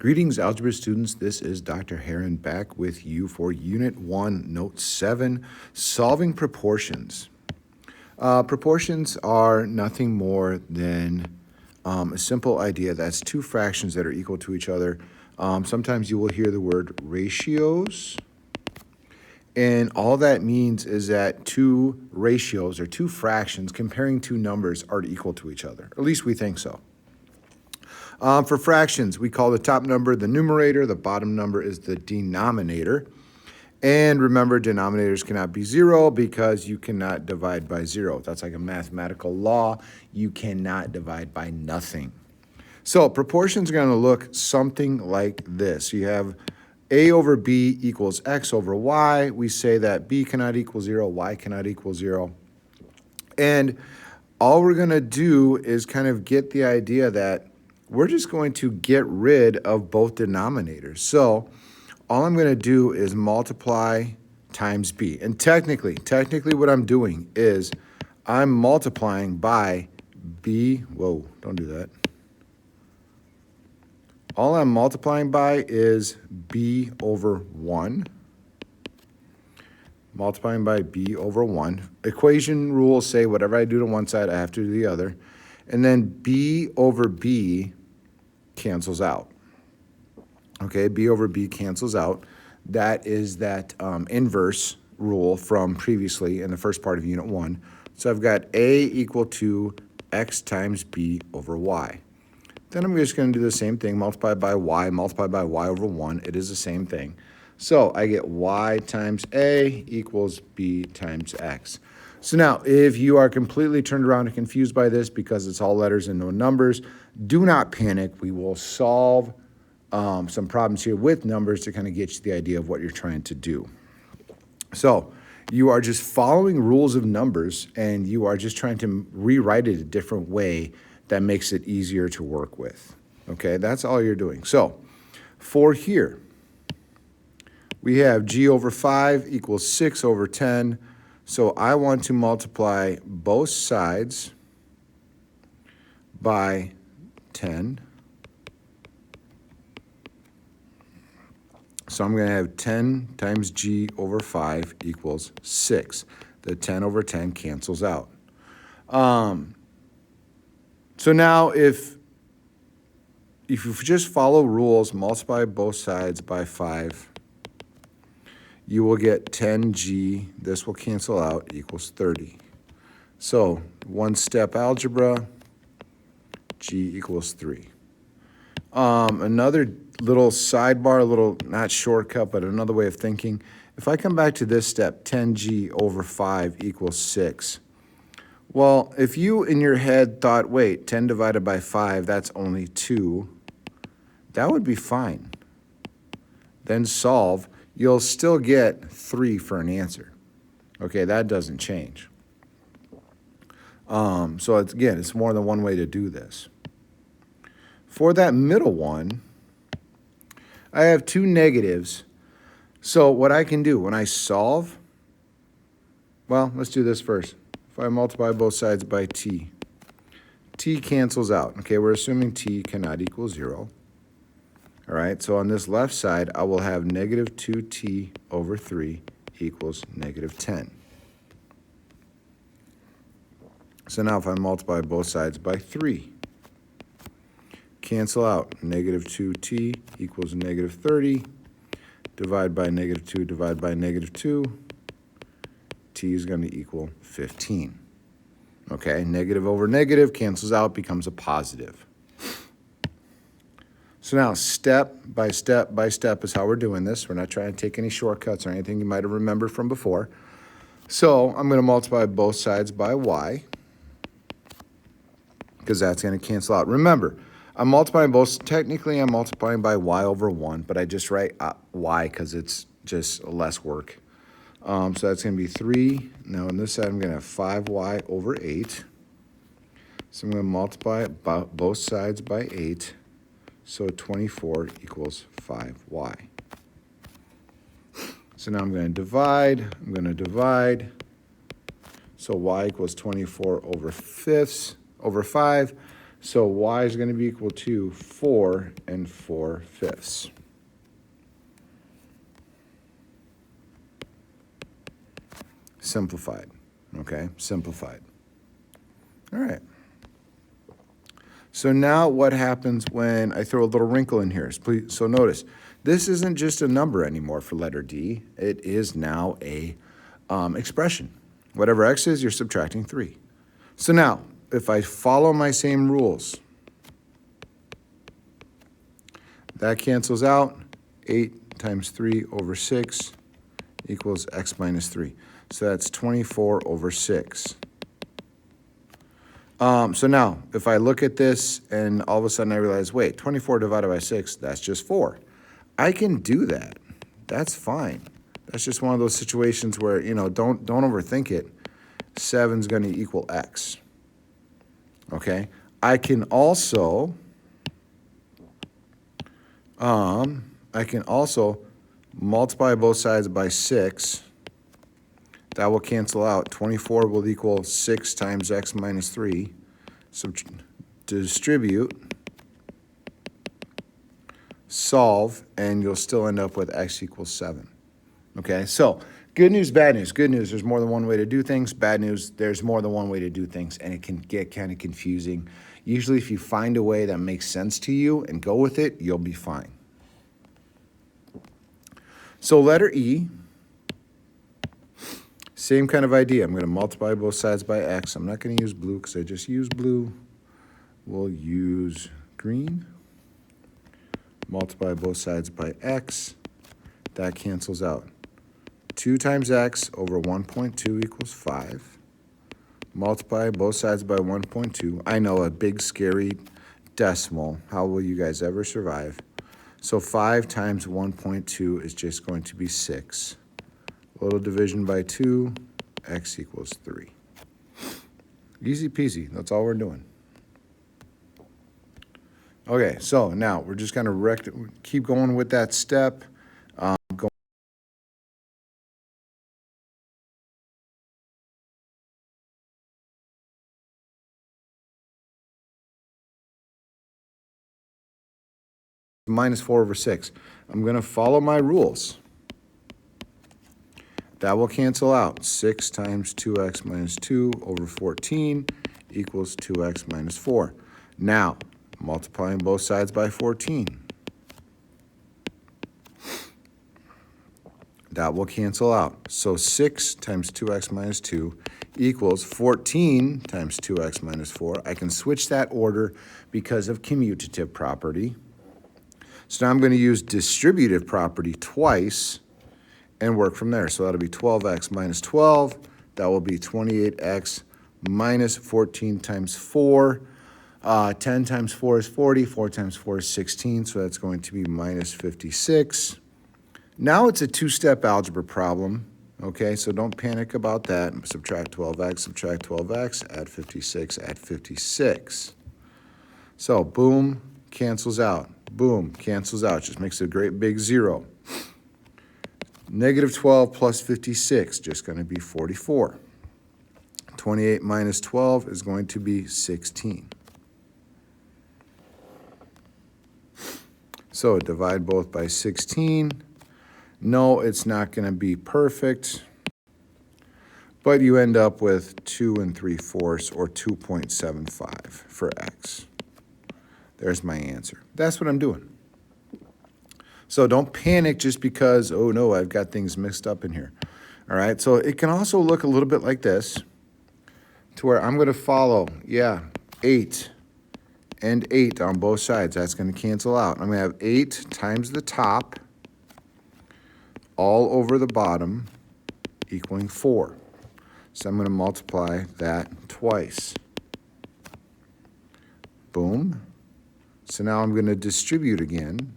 Greetings, algebra students. This is Dr. Heron back with you for Unit 1, Note 7, Solving Proportions. Proportions are nothing more than a simple idea that's two fractions that are equal to each other. Sometimes you will hear the word ratios, and all that means is that two ratios or two fractions comparing two numbers are equal to each other. At least we think so. For fractions, we call the top number the numerator, the bottom number is the denominator. And remember, denominators cannot be zero because you cannot divide by zero. That's like a mathematical law. You cannot divide by nothing. So proportions are going to look something like this. You have a over b equals x over y. We say that b cannot equal zero, y cannot equal zero. And all we're going to do is kind of get the idea that we're just going to get rid of both denominators. So all I'm going to do is multiply times b. And technically what I'm doing is I'm multiplying by b. Whoa, don't do that. All I'm multiplying by is b over 1. Multiplying by b over 1. Equation rules say whatever I do to one side, I have to do the other. And then b over b cancels out. Okay, b over b cancels out. That is that inverse rule from previously in the first part of Unit 1. So I've got a equal to x times b over y. Then I'm just going to do the same thing, multiply by y over 1. It is the same thing. So I get y times a equals b times x. So now, if you are completely turned around and confused by this because it's all letters and no numbers, do not panic. We will solve some problems here with numbers to kind of get you the idea of what you're trying to do. So you are just following rules of numbers, and you are just trying to rewrite it a different way that makes it easier to work with. Okay, that's all you're doing. So for here, we have g over 5 equals 6 over 10. So I want to multiply both sides by 10. So I'm going to have 10 times g over 5 equals 6. The 10 over 10 cancels out. So now if you just follow rules, multiply both sides by 5, you will get 10g, this will cancel out, equals 30. So one-step algebra, g equals 3. Another little sidebar, a little, not shortcut, but another way of thinking. If I come back to this step, 10g over 5 equals 6. Well, if you in your head thought, wait, 10 divided by 5, that's only 2, that would be fine. Then solve. You'll still get 3 for an answer. Okay, that doesn't change. So it's more than one way to do this. For that middle one, I have two negatives. So what I can do when I solve, well, let's do this first. If I multiply both sides by t cancels out. Okay, we're assuming t cannot equal 0. All right, so on this left side, I will have negative 2t over 3 equals negative 10. So now if I multiply both sides by 3, cancel out. Negative 2t equals negative 30. Divide by negative 2, divide by negative 2. T is going to equal 15. Okay, negative over negative cancels out, becomes a positive. So now step by step by step is how we're doing this. We're not trying to take any shortcuts or anything you might have remembered from before. So I'm going to multiply both sides by y because that's going to cancel out. Remember, I'm multiplying both. Technically, I'm multiplying by y over 1, but I just write y because it's just less work. So that's going to be 3. Now on this side, I'm going to have 5y over 8. So I'm going to multiply both sides by 8. So 24 equals 5y. So now I'm going to divide. So y equals 24 over 5. So y is going to be equal to 4 4/5. Simplified, okay? Simplified. All right. So now what happens when I throw a little wrinkle in here? So notice, this isn't just a number anymore for letter D. It is now a expression. Whatever x is, you're subtracting 3. So now, if I follow my same rules, that cancels out. 8 times 3 over 6 equals x minus 3. So that's 24 over 6. So now, if I look at this and all of a sudden I realize, wait, 24 divided by 6, that's just 4. I can do that. That's fine. That's just one of those situations where, don't overthink it. 7's going to equal x. Okay? I can also multiply both sides by 6. That will cancel out. 24 will equal 6 times x minus 3. So distribute, solve, and you'll still end up with x equals 7. Okay, so good news, bad news. Good news, there's more than one way to do things. Bad news, there's more than one way to do things, and it can get kind of confusing. Usually if you find a way that makes sense to you and go with it, you'll be fine. So letter E, same kind of idea. I'm going to multiply both sides by x. I'm not going to use blue because I just used blue. We'll use green. Multiply both sides by x. That cancels out. 2 times x over 1.2 equals 5. Multiply both sides by 1.2. I know, a big, scary decimal. How will you guys ever survive? So 5 times 1.2 is just going to be 6. A little division by 2, x equals 3. Easy peasy. That's all we're doing. Okay, so now we're just going to keep going with that step. Minus 4 over 6. I'm going to follow my rules. That will cancel out. 6 times 2x minus 2 over 14 equals 2x minus 4. Now, multiplying both sides by 14. That will cancel out. So 6 times 2x minus 2 equals 14 times 2x minus 4. I can switch that order because of commutative property. So now I'm going to use distributive property twice and work from there. So that'll be 12x minus 12. That will be 28x minus 14 times 4. 10 times 4 is 40. 4 times 4 is 16. So that's going to be minus 56. Now it's a two-step algebra problem. Okay, so don't panic about that. Subtract 12x, add 56, add 56. So boom, cancels out. Boom, cancels out. Just makes a great big 0. Negative 12 plus 56, just going to be 44. 28 minus 12 is going to be 16. So divide both by 16. No, it's not going to be perfect, but you end up with 2 3/4 or 2.75 for x. There's my answer. That's what I'm doing. So don't panic just because, oh no, I've got things mixed up in here. All right, so it can also look a little bit like this, to where I'm going to follow, 8 and 8 on both sides. That's going to cancel out. I'm going to have 8 times the top all over the bottom equaling 4. So I'm going to multiply that twice. Boom. So now I'm going to distribute again.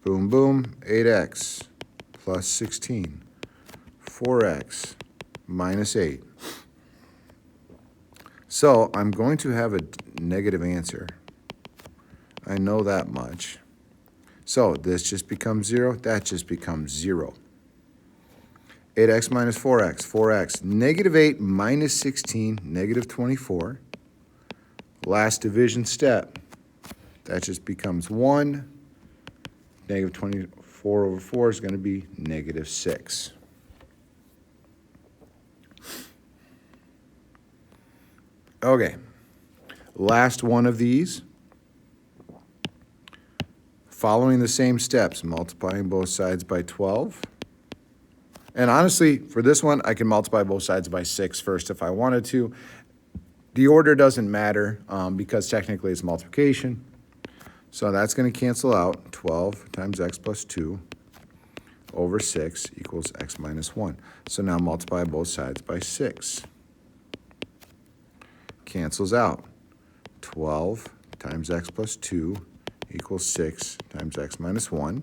Boom, boom, 8x plus 16, 4x minus 8. So I'm going to have a negative answer. I know that much. So this just becomes 0, that just becomes 0. 8x minus 4x, 4x. Negative 8 minus 16, negative 24. Last division step, that just becomes 1. Negative 24 over 4 is going to be negative 6. Okay, last one of these. Following the same steps, multiplying both sides by 12. And honestly, for this one, I can multiply both sides by 6 first if I wanted to. The order doesn't matter because technically it's multiplication. So that's going to cancel out. 12 times x plus 2 over 6 equals x minus 1. So now multiply both sides by 6. Cancels out. 12 times x plus 2 equals 6 times x minus 1.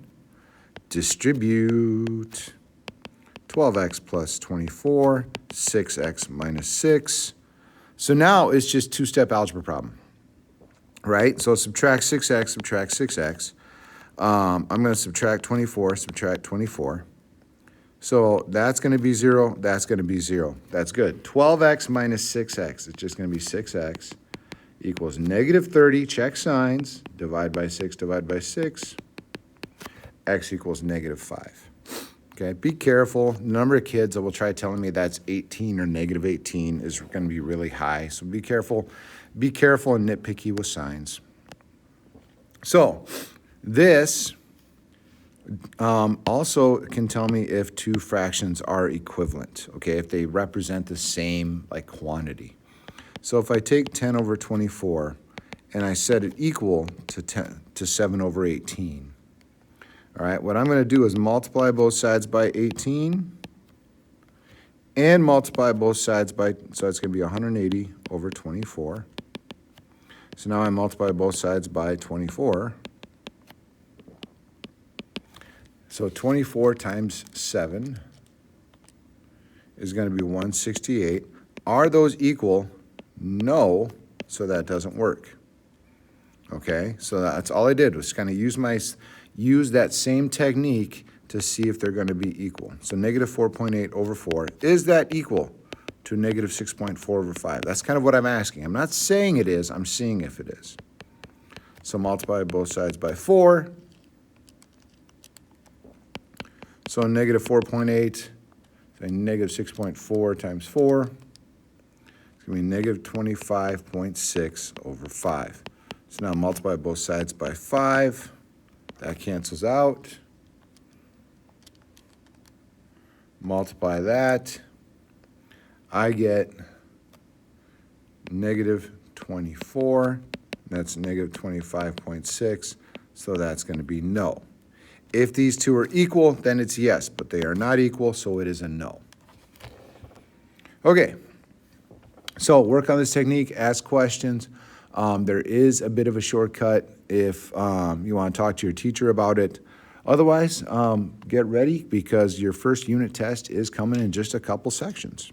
Distribute. 12x plus 24, 6x minus 6. So now it's just two-step algebra problem, right? So subtract 6x, subtract 6x. I'm going to subtract 24, subtract 24. So that's going to be 0, that's going to be 0. That's good. 12x minus 6x, it's just going to be 6x equals negative 30, check signs, divide by 6, divide by 6. X equals negative 5. Okay, be careful. The number of kids that will try telling me that's 18 or negative 18 is going to be really high. So be careful. Be careful and nitpicky with signs. So this also can tell me if two fractions are equivalent, okay, if they represent the same like quantity. So if I take 10 over 24 and I set it equal to 7 over 18, all right, what I'm going to do is multiply both sides by 18 and multiply both sides by, so it's going to be 180 over 24. So now I multiply both sides by 24. So 24 times 7 is going to be 168. Are those equal? No, so that doesn't work. Okay, so that's all I did was kind of use that same technique to see if they're going to be equal. So negative 4.8 over 4, is that equal to negative 6.4 over 5? That's kind of what I'm asking. I'm not saying it is, I'm seeing if it is. So multiply both sides by 4. So negative 4.8, negative 6.4 times 4, it's going to be negative 25.6 over 5. So now multiply both sides by 5. That cancels out. Multiply that. I get negative 24. That's negative 25.6. So that's going to be no. If these two are equal, then it's yes, but they are not equal, so it is a no. Okay. So work on this technique, ask questions. There is a bit of a shortcut if you want to talk to your teacher about it. Otherwise, get ready because your first unit test is coming in just a couple sections.